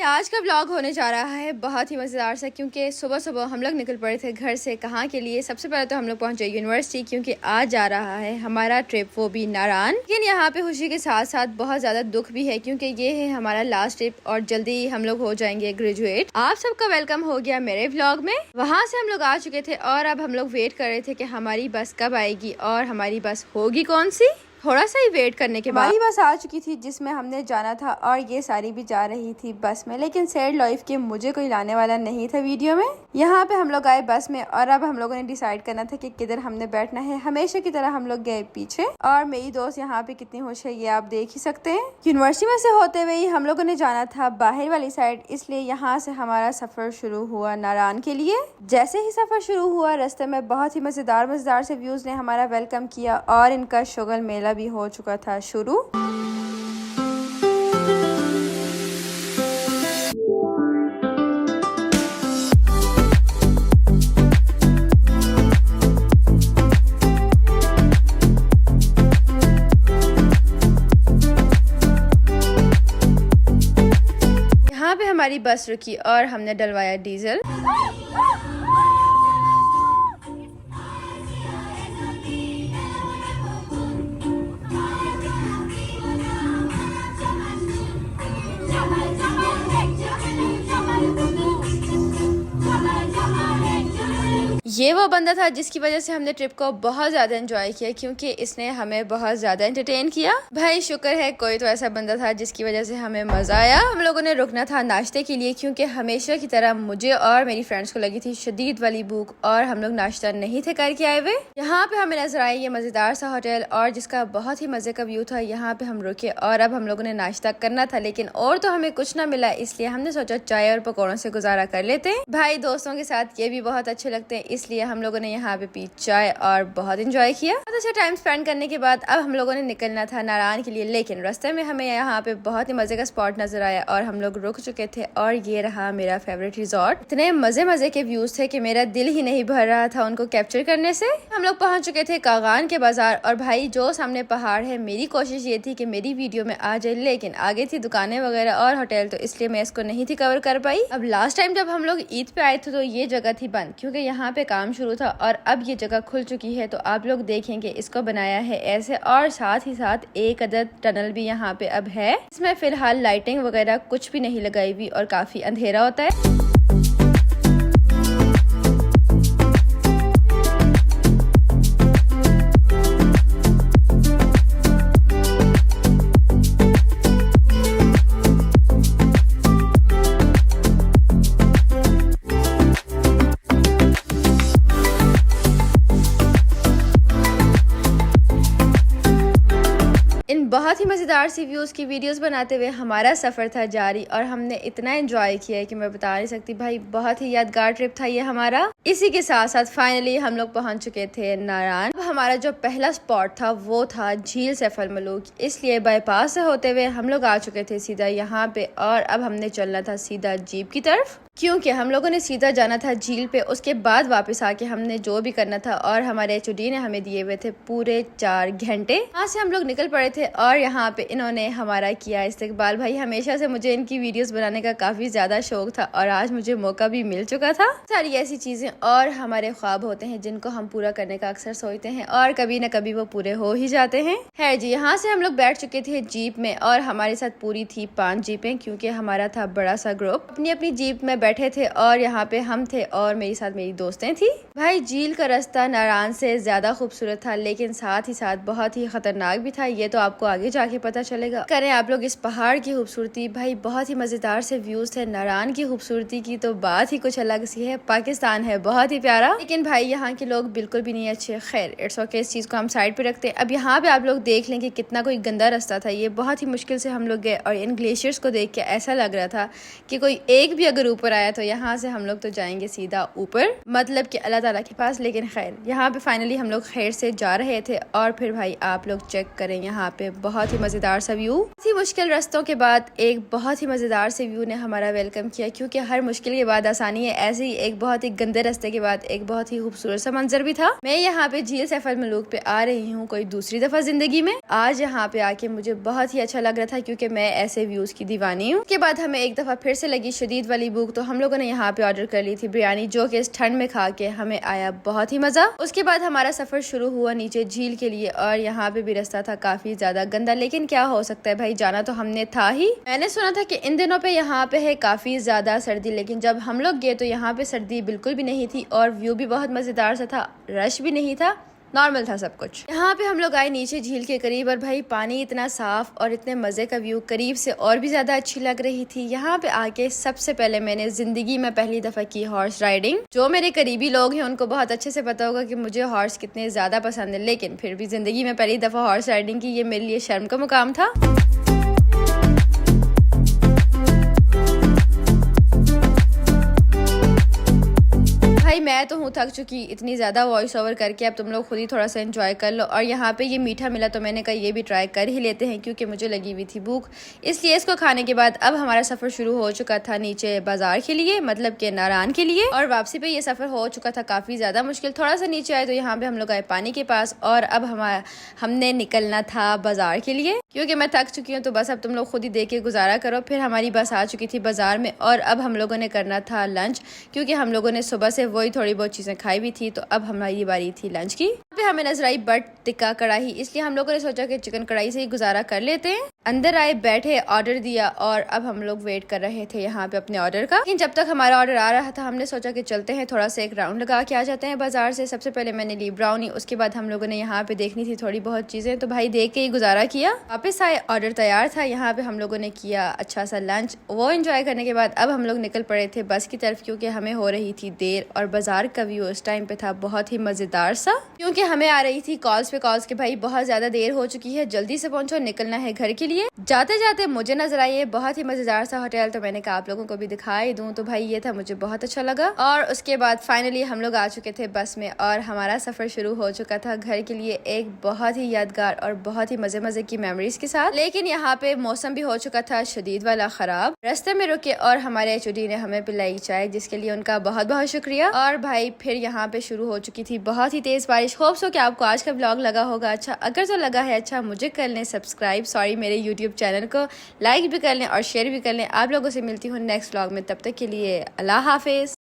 आज का व्लॉग होने जा रहा है बहुत ही मज़ेदार सा, क्योंकि सुबह सुबह हम लोग निकल पड़े थे घर से। कहाँ के लिए? सबसे पहले तो हम लोग पहुंचे यूनिवर्सिटी, क्योंकि आज जा रहा है हमारा ट्रिप, वो भी नारायण। लेकिन यहाँ पे खुशी के साथ साथ बहुत ज़्यादा दुख भी है, क्योंकि ये है हमारा लास्ट ट्रिप और जल्दी ही हम लोग हो जाएंगे ग्रेजुएट। आप सबका वेलकम हो गया मेरे व्लॉग में। वहाँ से हम लोग आ चुके थे और अब हम लोग वेट कर रहे थे कि हमारी बस कब आएगी और हमारी बस होगी कौन सी। थोड़ा सा ही वेट करने के बाद हमारी बस आ चुकी थी जिसमें हमने जाना था, और ये सारी भी जा रही थी बस में। लेकिन सैड लाइफ के मुझे कोई लाने वाला नहीं था वीडियो में। यहाँ पे हम लोग आए बस में और अब हम लोगों ने डिसाइड करना था कि किधर हमने बैठना है। हमेशा की तरह हम लोग गए पीछे, और मेरी दोस्त यहाँ पे कितनी खुश है ये आप देख ही सकते हैं। यूनिवर्सिटी में से होते हुए ही हम लोगों ने जाना था बाहर वाली साइड, इसलिए यहाँ से हमारा सफर शुरू हुआ नारायण के लिए। जैसे ही सफर शुरू हुआ, रास्ते में बहुत ही मजेदार से व्यूज ने हमारा वेलकम किया और इनका शुगल मेला भी हो चुका था शुरू। यहाँ पे हमारी बस रुकी और हमने डलवाया डीजल। ये वो बंदा था जिसकी वजह से हमने ट्रिप को बहुत ज्यादा एंजॉय किया, क्योंकि इसने हमें बहुत ज्यादा एंटरटेन किया। भाई शुक्र है कोई तो ऐसा बंदा था जिसकी वजह से हमें मजा आया। हम लोगों ने रुकना था नाश्ते के लिए, क्योंकि हमेशा की तरह मुझे और मेरी फ्रेंड्स को लगी थी शदीद वाली भूख और हम लोग नाश्ता नहीं थे करके आए हुए। यहाँ पे हमें नजर आया ये मजेदार सा होटल और जिसका बहुत ही मजे का व्यू था। यहाँ पे हम रुके और अब हम लोगों ने नाश्ता करना था, लेकिन और तो हमें कुछ ना मिला, इसलिए हमने सोचा चाय और पकौड़ों से गुजारा कर लेते हैं। भाई दोस्तों के साथ ये भी बहुत अच्छे लगते हैं, इसलिए हम लोगों ने यहाँ पे पी चाय और बहुत एंजॉय किया। बहुत अच्छा टाइम स्पेंड करने के बाद अब हम लोगों ने निकलना था नारायण के लिए, लेकिन रास्ते में हमें यहाँ पे बहुत ही मजे का स्पॉट नजर आया और हम लोग रुक चुके थे। और ये रहा मेरा फेवरेट रिजॉर्ट। इतने मजे के व्यूज थे कि मेरा दिल ही नहीं भर रहा था उनको कैप्चर करने से। हम लोग पहुंच चुके थे कागान के बाजार, और भाई जो सामने पहाड़ है, मेरी कोशिश ये थी कि मेरी वीडियो में आ जाए, लेकिन आगे थी दुकानें वगैरह और होटल, तो इसलिए मैं इसको नहीं थी कवर कर पाई। अब लास्ट टाइम जब हम लोग ईद पे आए थे तो ये जगह थी बंद, क्योंकि यहाँ पे काम शुरू था, और अब ये जगह खुल चुकी है। तो आप लोग देखेंगे इसको बनाया है ऐसे, और साथ ही साथ एक अदद टनल भी यहाँ पे अब है। इसमें फिलहाल लाइटिंग वगैरह कुछ भी नहीं लगाई हुई और काफी अंधेरा होता है। बहुत ही मजेदार सी व्यूज की वीडियोस बनाते हुए हमारा सफर था जारी, और हमने इतना एंजॉय किया है कि मैं बता नहीं सकती। भाई बहुत ही यादगार ट्रिप था ये हमारा। इसी के साथ साथ फाइनली हम लोग पहुंच चुके थे नारायण। अब हमारा जो पहला स्पॉट था वो था झील सैफ अल मलूक, इसलिए बाईपास से होते हुए हम लोग आ चुके थे सीधा यहाँ पे, और अब हमने चलना था सीधा जीप की तरफ, क्योंकि हम लोगों ने सीधा जाना था झील पे। उसके बाद वापस आके हमने जो भी करना था, और हमारे HOD ने हमें दिए हुए थे पूरे 4 घंटे। यहाँ से हम लोग निकल पड़े थे और यहाँ पे इन्होंने हमारा किया इस्तकबाल। भाई हमेशा से मुझे इनकी वीडियोस बनाने का काफी ज्यादा शौक था, और आज मुझे मौका भी मिल चुका था। सारी ऐसी चीजें और हमारे ख्वाब होते हैं जिनको हम पूरा करने का अक्सर सोचते हैं, और कभी न कभी वो पूरे हो ही जाते हैं। है जी, यहाँ से हम लोग बैठ चुके थे जीप में, और हमारे साथ पूरी थी 5 जीपें, क्योंकि हमारा था बड़ा सा ग्रुप। अपनी अपनी जीप में बैठे थे, और यहाँ पे हम थे और मेरे साथ मेरी दोस्तें थी। भाई झील का रास्ता नारायण से ज्यादा खूबसूरत था, लेकिन साथ ही साथ बहुत ही खतरनाक भी था। ये तो आपको आगे जाके पता चलेगा। करें आप लोग इस पहाड़ की खूबसूरती। भाई बहुत ही मजेदार से व्यूज थे। नारायण की खूबसूरती की तो बात ही कुछ अलग सी है। पाकिस्तान है बहुत ही प्यारा, लेकिन भाई यहाँ के लोग बिल्कुल भी नहीं अच्छे। खैर इट्स ओके, इस चीज को हम साइड पे रखते हैं। अब यहाँ पे आप लोग देख लें कि कितना कोई गंदा रास्ता था। ये बहुत ही मुश्किल से हम लोग गए, और इन ग्लेशियर्स को देख के ऐसा लग रहा था कि कोई एक भी अगर ऊपर आया तो यहाँ से हम लोग तो जाएंगे सीधा ऊपर, मतलब कि अल्लाह ताला के पास। लेकिन खैर यहाँ पे फाइनली हम लोग खैर से जा रहे थे और फिर भाई आप लोग चेक करें यहाँ पे बहुत ही मजेदार सा व्यू। इसी मुश्किल रास्तों के बाद एक बहुत ही मजेदार से व्यू ने हमारा वेलकम किया, क्योंकि हर मुश्किल के बाद आसानी है। ऐसे ही एक बहुत ही गंदे रास्ते के बाद एक बहुत ही खूबसूरत सा मंजर भी था। मैं यहाँ पे झील सैफ अल मलूक पे आ रही हूँ कोई दूसरी दफा जिंदगी में। आज यहाँ पे आके मुझे बहुत ही अच्छा लग रहा था, क्योंकि मैं ऐसे व्यूज की दीवानी हूँ। उसके बाद हमें एक दफा फिर से लगी शदीद वाली भूख, तो हम लोगों ने यहाँ पे ऑर्डर कर ली थी बिरयानी, जो कि इस ठंड में खा के हमें आया बहुत ही मजा। उसके बाद हमारा सफर शुरू हुआ नीचे झील के लिए, और यहाँ पे भी रास्ता था काफी ज्यादा गंदा, लेकिन क्या हो सकता है भाई, जाना तो हमने था ही। मैंने सुना था कि इन दिनों पे यहाँ पे है काफी ज्यादा सर्दी, लेकिन जब हम लोग गए तो यहाँ पे सर्दी बिल्कुल भी नहीं थी और व्यू भी बहुत मजेदार सा था, रश भी नहीं था, नॉर्मल था सब कुछ। यहाँ पे हम लोग आए नीचे झील के करीब, और भाई पानी इतना साफ और इतने मजे का व्यू करीब से और भी ज्यादा अच्छी लग रही थी। यहाँ पे आके सबसे पहले मैंने जिंदगी में पहली दफा की हॉर्स राइडिंग। जो मेरे करीबी लोग हैं उनको बहुत अच्छे से पता होगा कि मुझे हॉर्स कितने ज्यादा पसंद है, लेकिन फिर भी जिंदगी में पहली दफा हॉर्स राइडिंग की, ये मेरे लिए शर्म का मुकाम था। भाई मैं तो हूँ थक चुकी इतनी ज्यादा वॉइस ओवर करके, अब तुम लोग खुद ही थोड़ा सा एंजॉय कर लो। और यहाँ पे ये मीठा मिला तो मैंने कहा ये भी ट्राई कर ही लेते हैं, क्योंकि मुझे लगी हुई थी भूख, इसलिए इसको खाने के बाद अब हमारा सफर शुरू हो चुका था नीचे बाजार के लिए, मतलब के नारायण के लिए। और वापसी पे ये सफर हो चुका था काफी ज्यादा मुश्किल। थोड़ा सा नीचे आए तो यहाँ पे हम लोग आए पानी के पास, और अब हमने निकलना था बाजार के लिए, क्योंकि मैं थक चुकी हूँ। तो बस अब तुम लोग खुद ही देख के गुजारा करो। फिर हमारी बस आ चुकी थी बाजार में, और अब हम लोगों ने करना था लंच, क्योंकि हम लोगों ने सुबह से वही थोड़ी बहुत चीजें खाई भी थी। तो अब हमारी बारी थी लंच की। यहाँ पे हमें नजर आई बट टिक्का कढ़ाई, इसलिए हम लोगों ने सोचा कि चिकन कढ़ाई से ही गुजारा कर लेते हैं। अंदर आए, बैठे, ऑर्डर दिया, और अब हम लोग वेट कर रहे थे यहाँ पे अपने ऑर्डर का। लेकिन जब तक हमारा ऑर्डर आ रहा था हमने सोचा कि चलते हैं थोड़ा सा एक राउंड लगा के आ जाते हैं बाजार से। सबसे पहले मैंने ली ब्राउनी, उसके बाद हम लोगों ने यहाँ पे देखनी थी थोड़ी बहुत चीजें, तो भाई देख के ही गुजारा किया। वापस आए, ऑर्डर तैयार था, यहाँ पे हम लोगों ने किया अच्छा सा लंच। वो एंजॉय करने के बाद अब हम लोग निकल पड़े थे बस की तरफ, क्योंकि हमें हो रही थी देर। और बाजार का व्यू उस टाइम पे था बहुत ही मजेदार सा, क्योंकि हमें आ रही थी कॉल्स पे कॉल्स के भाई बहुत ज्यादा देर हो चुकी है, जल्दी से पहुंचो, निकलना है घर के लिए। जाते जाते मुझे नजर आई है बहुत ही मजेदार सा होटल, तो मैंने कहा आप लोगों को भी दिखाई दूं। तो भाई ये था, मुझे बहुत अच्छा लगा। और उसके बाद फाइनली हम लोग आ चुके थे बस में, और हमारा सफर शुरू हो चुका था घर के लिए, एक बहुत ही यादगार और बहुत ही मजे मजे की मेमोरीज के साथ। लेकिन यहाँ पे मौसम भी हो चुका था शदीद वाला खराब। रास्ते में रुके और हमारे एचओडी ने हमें पिलाई चाय, जिसके लिए उनका बहुत बहुत शुक्रिया। और भाई फिर यहाँ पे शुरू हो चुकी थी बहुत ही तेज बारिश। होप सो कि आपको आज का व्लॉग लगा होगा अच्छा। अगर तो लगा है अच्छा, मुझे कर लें सब्सक्राइब, मेरे यूट्यूब चैनल को लाइक भी कर लें और शेयर भी कर लें। आप लोगों से मिलती हूँ नेक्स्ट व्लॉग में, तब तक के लिए अल्लाह हाफिज।